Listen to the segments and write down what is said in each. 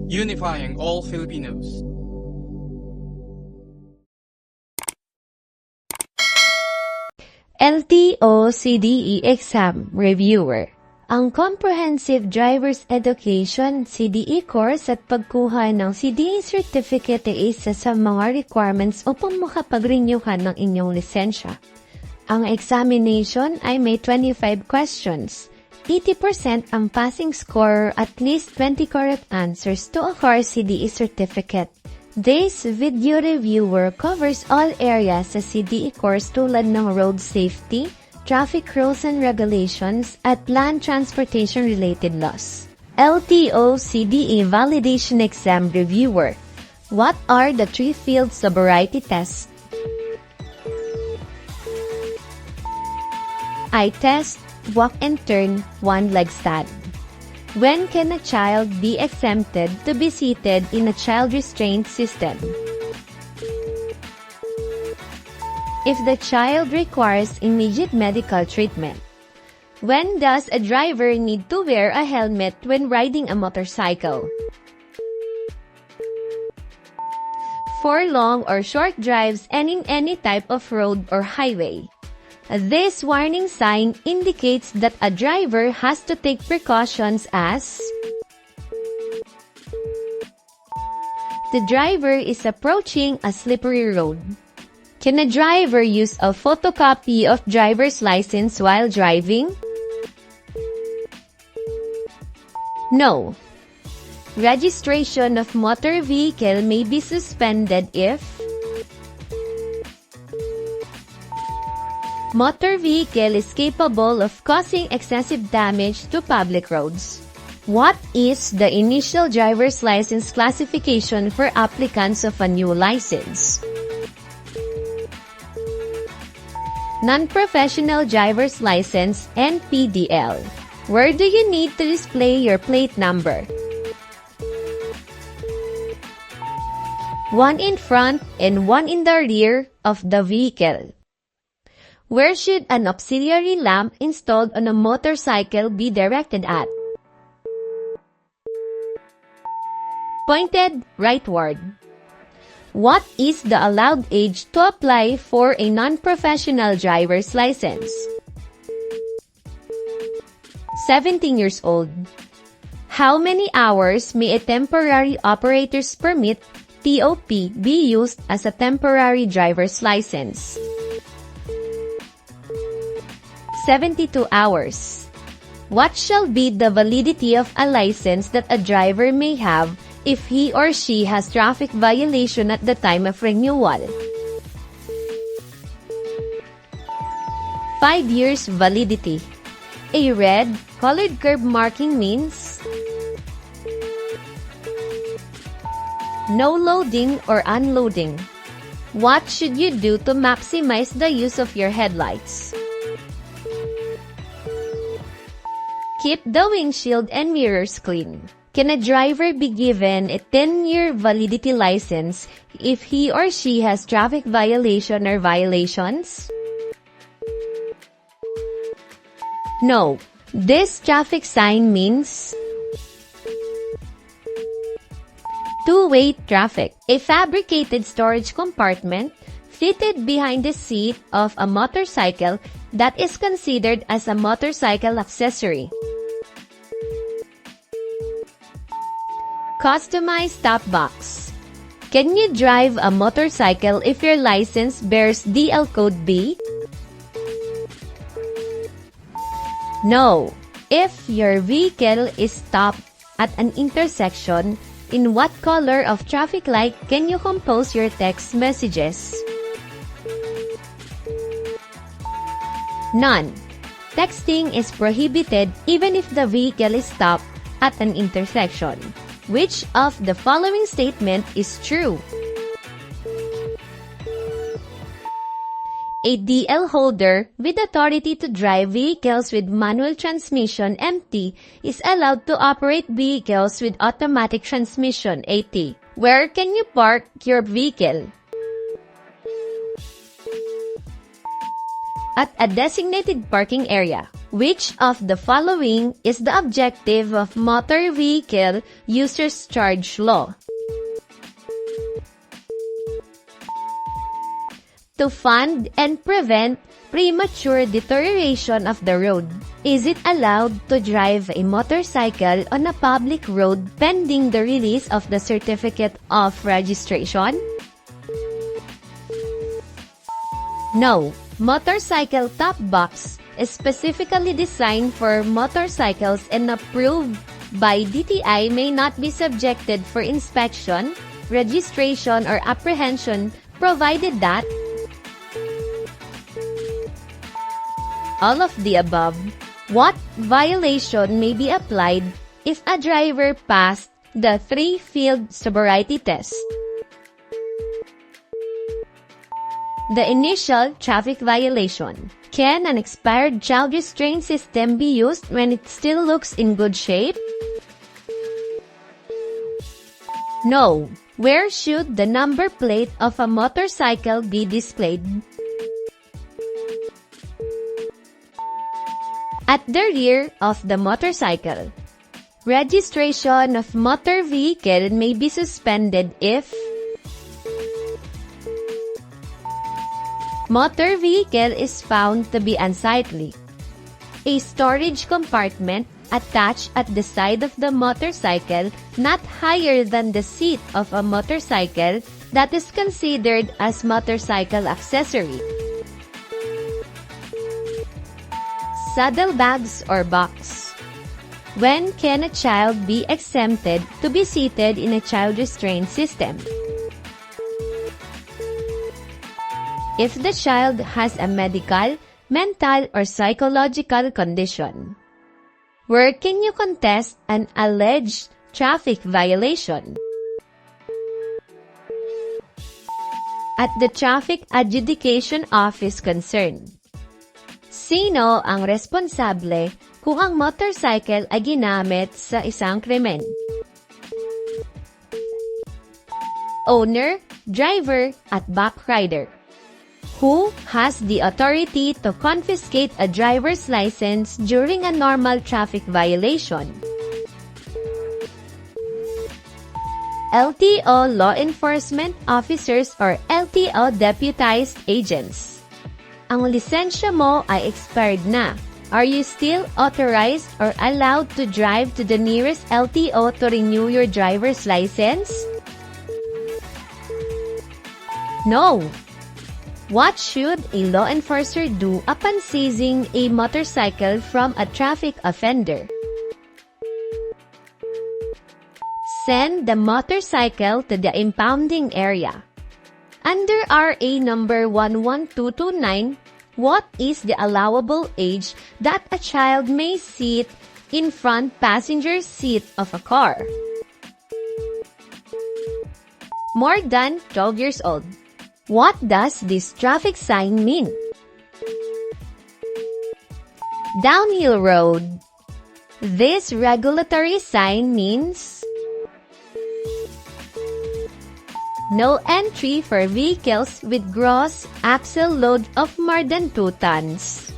unifying all Filipinos. LTO CDE Exam Reviewer. Ang Comprehensive Driver's Education CDE course at pagkuha ng CDE certificate ay isa sa mga requirements upang makapag-renew ka ng inyong lisensya. Ang examination ay may 25 questions. 80% ang passing score, at least 20 correct answers to acquire CDE certificate. This video reviewer covers all areas sa CDE course tulad ng road safety, traffic rules and regulations, at land transportation-related laws. LTO CDE Validation Exam Reviewer. What are the 3 fields of variety test? Eye test, walk and turn, one-leg stand. When can a child be exempted to be seated in a child restraint system? If the child requires immediate medical treatment. When does a driver need to wear a helmet when riding a motorcycle? For long or short drives and in any type of road or highway. This warning sign indicates that a driver has to take precautions as the driver is approaching a slippery road. Can a driver use a photocopy of driver's license while driving? No. Registration of motor vehicle may be suspended if motor vehicle is capable of causing excessive damage to public roads. What is the initial driver's license classification for applicants of a new license? Non-professional driver's license, NPDL. Where do you need to display your plate number? One in front and one in the rear of the vehicle. Where should an auxiliary lamp installed on a motorcycle be directed at? Pointed rightward. What is the allowed age to apply for a non-professional driver's license? 17 years old. How many hours may a temporary operator's permit (TOP) be used as a temporary driver's license? 72 hours. What shall be the validity of a license that a driver may have if he or she has traffic violation at the time of renewal? 5 years validity. A red, colored curb marking means no loading or unloading. What should you do to maximize the use of your headlights? Keep the windshield and mirrors clean. Can a driver be given a 10-year validity license if he or she has traffic violation or violations? No. This traffic sign means two-way traffic. A fabricated storage compartment fitted behind the seat of a motorcycle that is considered as a motorcycle accessory. Customized top box. Can you drive a motorcycle if your license bears DL code B? No. If your vehicle is stopped at an intersection, in what color of traffic light can you compose your text messages? None. Texting is prohibited even if the vehicle is stopped at an intersection. Which of the following statement is true? A DL holder with authority to drive vehicles with manual transmission (MT) is allowed to operate vehicles with automatic transmission (AT). Where can you park your vehicle? At a designated parking area. Which of the following is the objective of Motor Vehicle Users Charge Law? To fund and prevent premature deterioration of the road. Is it allowed to drive a motorcycle on a public road pending the release of the certificate of registration? No. Motorcycle top box is specifically designed for motorcycles and approved by DTI may not be subjected for inspection, registration, or apprehension provided that all of the above. What violation may be applied if a driver passed the 3-field sobriety test? The initial traffic violation. Can an expired child restraint system be used when it still looks in good shape? No. Where should the number plate of a motorcycle be displayed? At the rear of the motorcycle. Registration of motor vehicle may be suspended if motor vehicle is found to be unsightly. A storage compartment attached at the side of the motorcycle not higher than the seat of a motorcycle that is considered as motorcycle accessory. Saddlebags or box. When can a child be exempted to be seated in a child restraint system? If the child has a medical, mental, or psychological condition. Where can you contest an alleged traffic violation? At the Traffic Adjudication Office concerned. Sino ang responsable kung ang motorcycle ay ginamit sa isang krimen? Owner, driver, at backrider. Who has the authority to confiscate a driver's license during a normal traffic violation? LTO law enforcement officers or LTO deputized agents. Ang lisensya mo ay expired na. Are you still authorized or allowed to drive to the nearest LTO to renew your driver's license? No. What should a law enforcer do upon seizing a motorcycle from a traffic offender? Send the motorcycle to the impounding area. Under RA number 11229, what is the allowable age that a child may sit in front passenger seat of a car? More than 12 years old. What does this traffic sign mean? Downhill road. This regulatory sign means no entry for vehicles with gross axle load of more than 2 tons.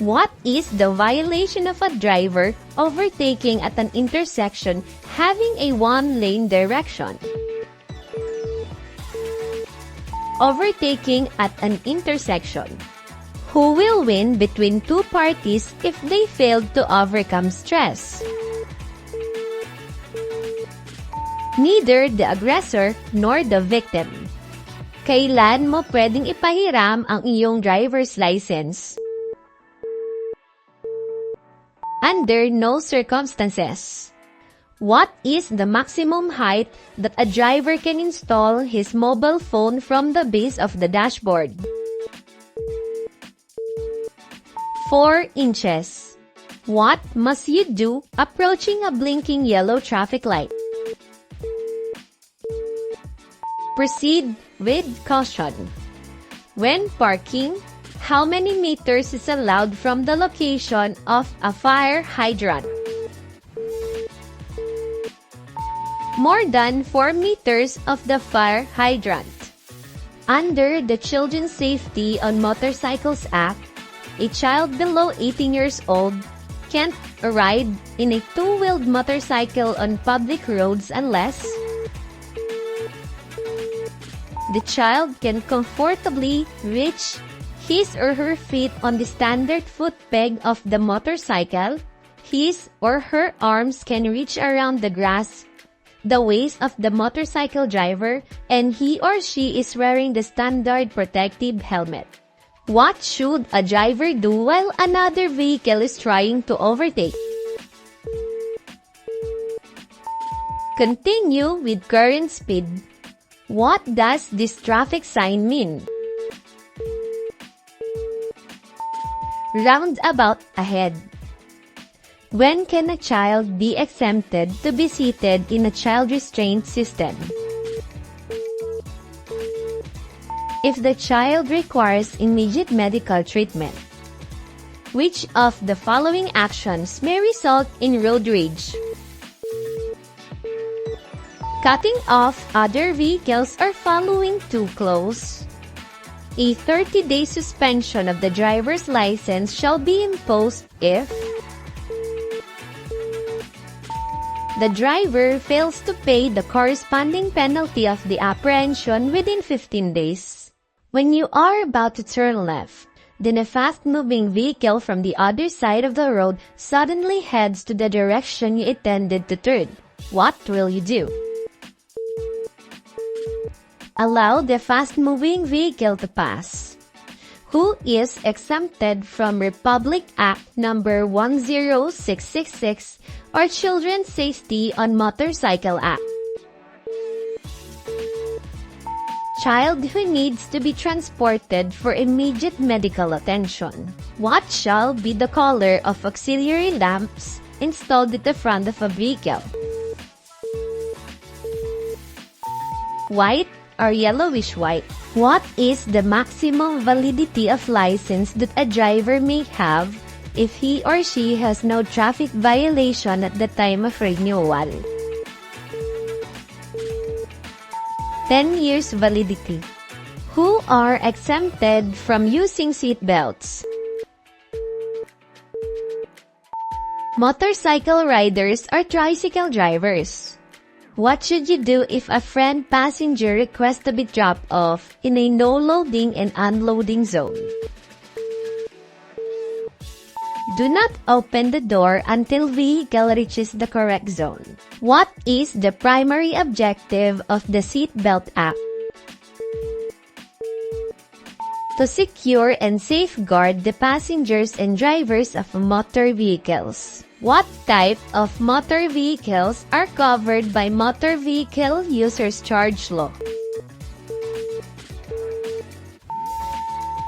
What is the violation of a driver overtaking at an intersection having a one-lane direction? Overtaking at an intersection. Who will win between two parties if they failed to overcome stress? Neither the aggressor nor the victim. Kailan mo pwedeng ipahiram ang iyong driver's license? Under no circumstances. What is the maximum height that a driver can install his mobile phone from the base of the dashboard? 4 inches. What must you do approaching a blinking yellow traffic light? Proceed with caution. When parking, how many meters is allowed from the location of a fire hydrant? More than 4 meters of the fire hydrant. Under the Children's Safety on Motorcycles Act, A child below 18 years old can't ride in a two-wheeled motorcycle on public roads unless the child can comfortably reach his or her feet on the standard foot peg of the motorcycle. His or her arms can reach around the waist of the motorcycle driver, and he or she is wearing the standard protective helmet. What should a driver do while another vehicle is trying to overtake? Continue with current speed. What does this traffic sign mean? Roundabout ahead. When can a child be exempted to be seated in a child restraint system? If the child requires immediate medical treatment. Which of the following actions may result in road rage? Cutting off other vehicles or following too close. A 30-day suspension of the driver's license shall be imposed if the driver fails to pay the corresponding penalty of the apprehension within 15 days. When you are about to turn left, then a fast-moving vehicle from the other side of the road suddenly heads to the direction you intended to turn. What will you do? Allow the fast-moving vehicle to pass. Who is exempted from Republic Act No. 10666 or Children's Safety on Motorcycle Act? Child who needs to be transported for immediate medical attention. What shall be the color of auxiliary lamps installed at the front of a vehicle? White or yellowish white? What is the maximum validity of license that a driver may have if he or she has no traffic violation at the time of renewal? 10 years validity. Who are exempted from using seat belts? Motorcycle riders or tricycle drivers. What should you do if a friend passenger requests to be dropped off in a no loading and unloading zone? Do not open the door until vehicle reaches the correct zone. What is the primary objective of the Seatbelt Act? To secure and safeguard the passengers and drivers of motor vehicles. What type of motor vehicles are covered by Motor Vehicle Users Charge Law?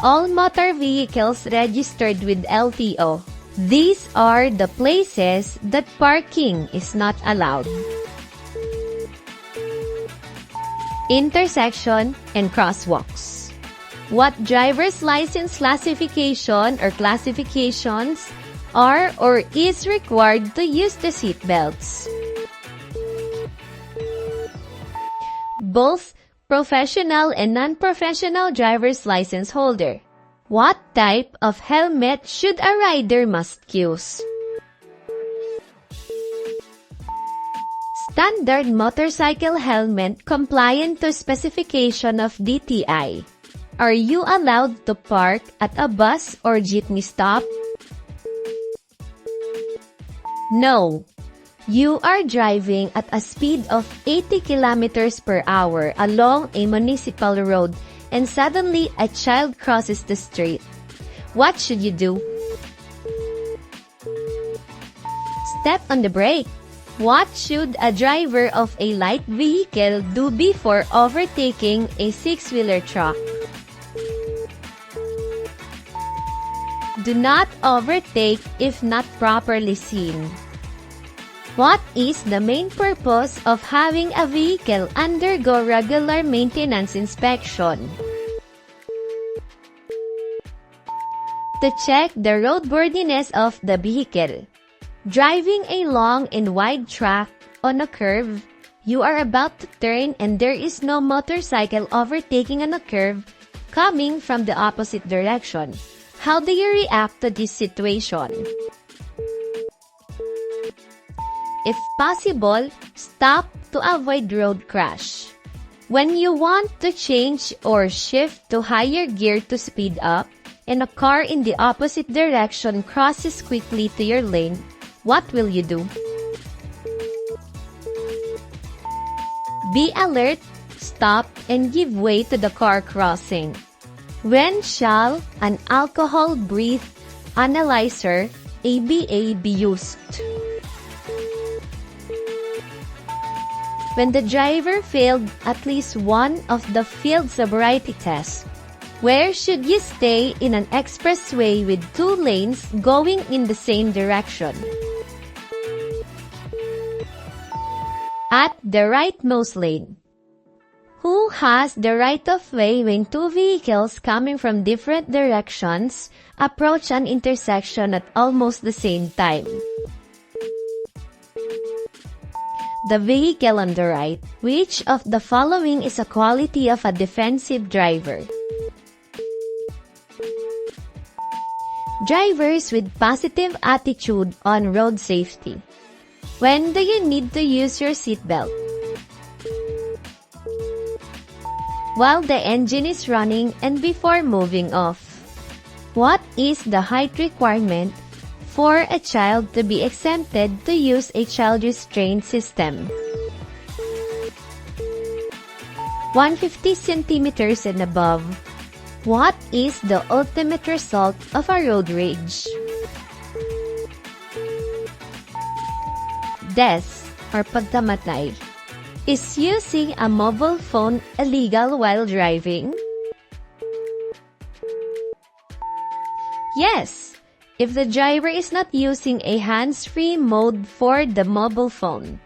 All motor vehicles registered with LTO. These are the places that parking is not allowed. Intersection and crosswalks. What driver's license classification or classifications are or is required to use the seat belts? Both professional and non-professional driver's license holder. What type of helmet should a rider must use? Standard motorcycle helmet compliant to specification of DTI. Are you allowed to park at a bus or jeepney stop? No. You are driving at a speed of 80 kilometers per hour along a municipal road and suddenly a child crosses the street. What should you do? Step on the brake. What should a driver of a light vehicle do before overtaking a six-wheeler truck? Do not overtake if not properly seen. What is the main purpose of having a vehicle undergo regular maintenance inspection? To check the roadworthiness of the vehicle. Driving a long and wide track on a curve, you are about to turn and there is no motorcycle overtaking on a curve coming from the opposite direction. How do you react to this situation? If possible, stop to avoid road crash. When you want to change or shift to higher gear to speed up, and a car in the opposite direction crosses quickly to your lane, what will you do? Be alert, stop, and give way to the car crossing. When shall an alcohol breath analyzer (ABA) be used? When the driver failed at least one of the field sobriety tests, where should you stay in an expressway with two lanes going in the same direction? At the rightmost lane. Who has the right-of-way when two vehicles coming from different directions approach an intersection at almost the same time? The vehicle on the right. Which of the following is a quality of a defensive driver? Drivers with positive attitude on road safety. When do you need to use your seatbelt? While the engine is running and before moving off. What is the height requirement for a child to be exempted to use a child restraint system? 150 centimeters and above. What is the ultimate result of a road rage? Death or pagkamatay. Is using a mobile phone illegal while driving? Yes, if the driver is not using a hands-free mode for the mobile phone.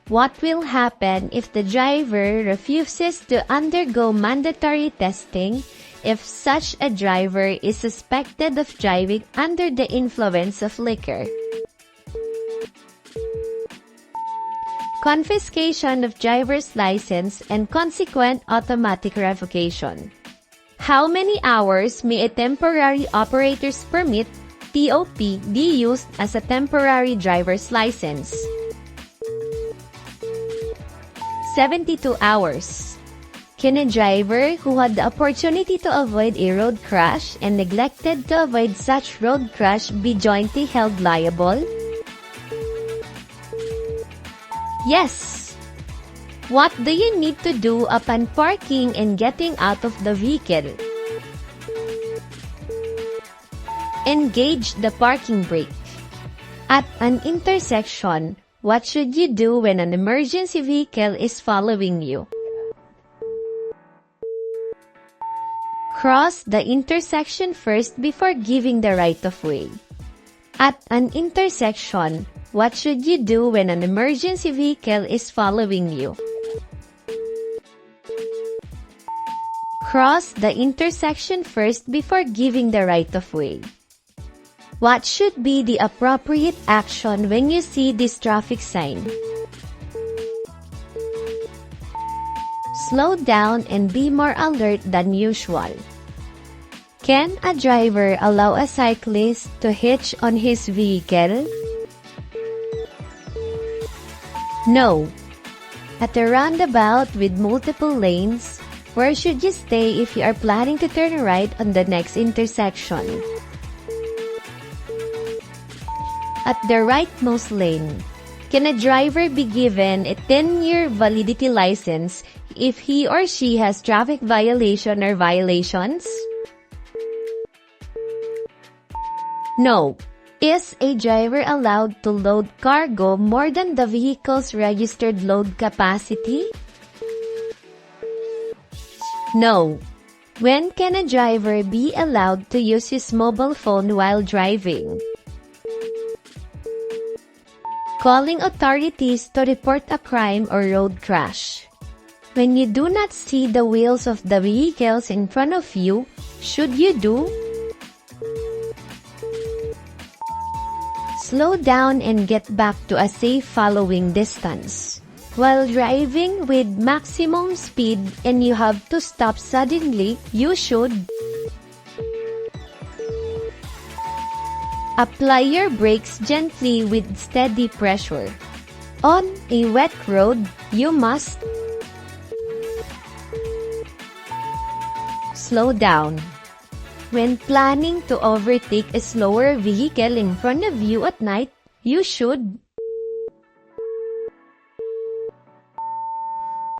What will happen if the driver refuses to undergo mandatory testing if such a driver is suspected of driving under the influence of liquor? Confiscation of driver's license and consequent automatic revocation. How many hours may a temporary operator's permit (TOP) be used as a temporary driver's license? 72 hours. Can a driver who had the opportunity to avoid a road crash and neglected to avoid such road crash be jointly held liable? Yes. What do you need to do upon parking and getting out of the vehicle? Engage the parking brake. At an intersection, what should you do when an emergency vehicle is following you? Cross the intersection first before giving the right-of-way. At an intersection, what should you do when an emergency vehicle is following you? Cross the intersection first before giving the right-of-way. What should be the appropriate action when you see this traffic sign? Slow down and be more alert than usual. Can a driver allow a cyclist to hitch on his vehicle? No. At a roundabout with multiple lanes, where should you stay if you are planning to turn right on the next intersection? At the rightmost lane. Can a driver be given a 10-year validity license if he or she has traffic violation or violations? No. Is a driver allowed to load cargo more than the vehicle's registered load capacity? No. When can a driver be allowed to use his mobile phone while driving? Calling authorities to report a crime or road crash. When you do not see the wheels of the vehicles in front of you, should you do? Slow down and get back to a safe following distance. While driving with maximum speed and you have to stop suddenly, you should Apply your brakes gently with steady pressure. On a wet road, you must slow down. When planning to overtake a slower vehicle in front of you at night, you should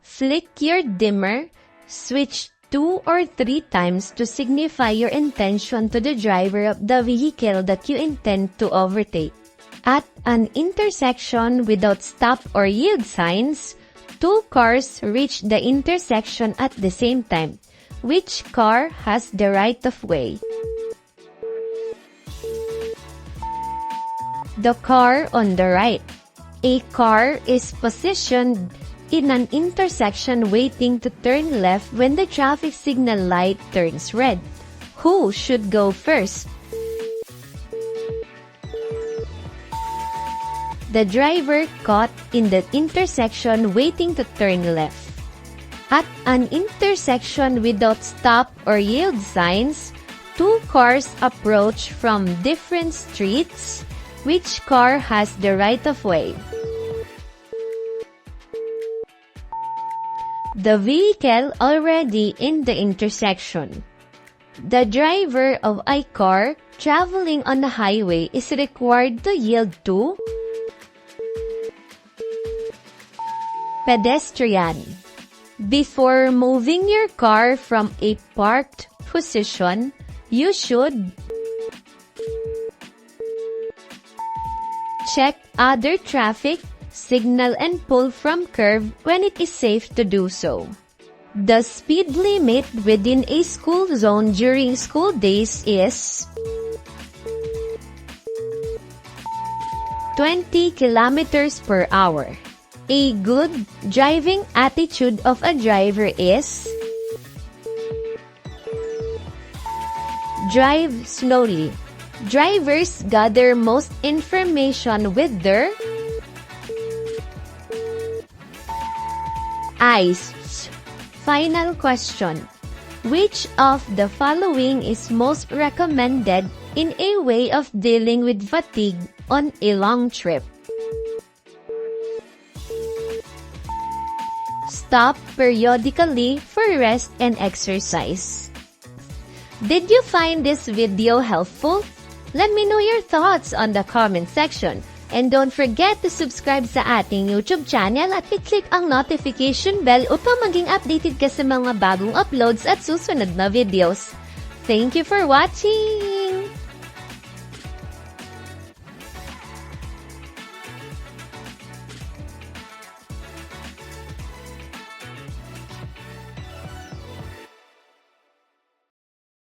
flick your dimmer, switch 2 or 3 times to signify your intention to the driver of the vehicle that you intend to overtake. At an intersection without stop or yield signs, 2 cars reach the intersection at the same time. Which car has the right of way? The car on the right. A car is positioned in an intersection waiting to turn left when the traffic signal light turns red. Who should go first? The driver caught in the intersection waiting to turn left. At an intersection without stop or yield signs, 2 cars approach from different streets. Which car has the right of way? The vehicle already in the intersection. The driver of a car traveling on the highway is required to yield to pedestrian. Before moving your car from a parked position, you should check other traffic, signal and pull from curve when it is safe to do so. The speed limit within a school zone during school days is 20 kilometers per hour. A good driving attitude of a driver is drive slowly. Drivers gather most information with their eyes. Final question. Which of the following is most recommended in a way of dealing with fatigue on a long trip? Stop periodically for rest and exercise. Did you find this video helpful? Let me know your thoughts on the comment section. And don't forget to subscribe sa ating YouTube channel at i-click ang notification bell upang maging updated ka sa mga bagong uploads at susunod na videos. Thank you for watching!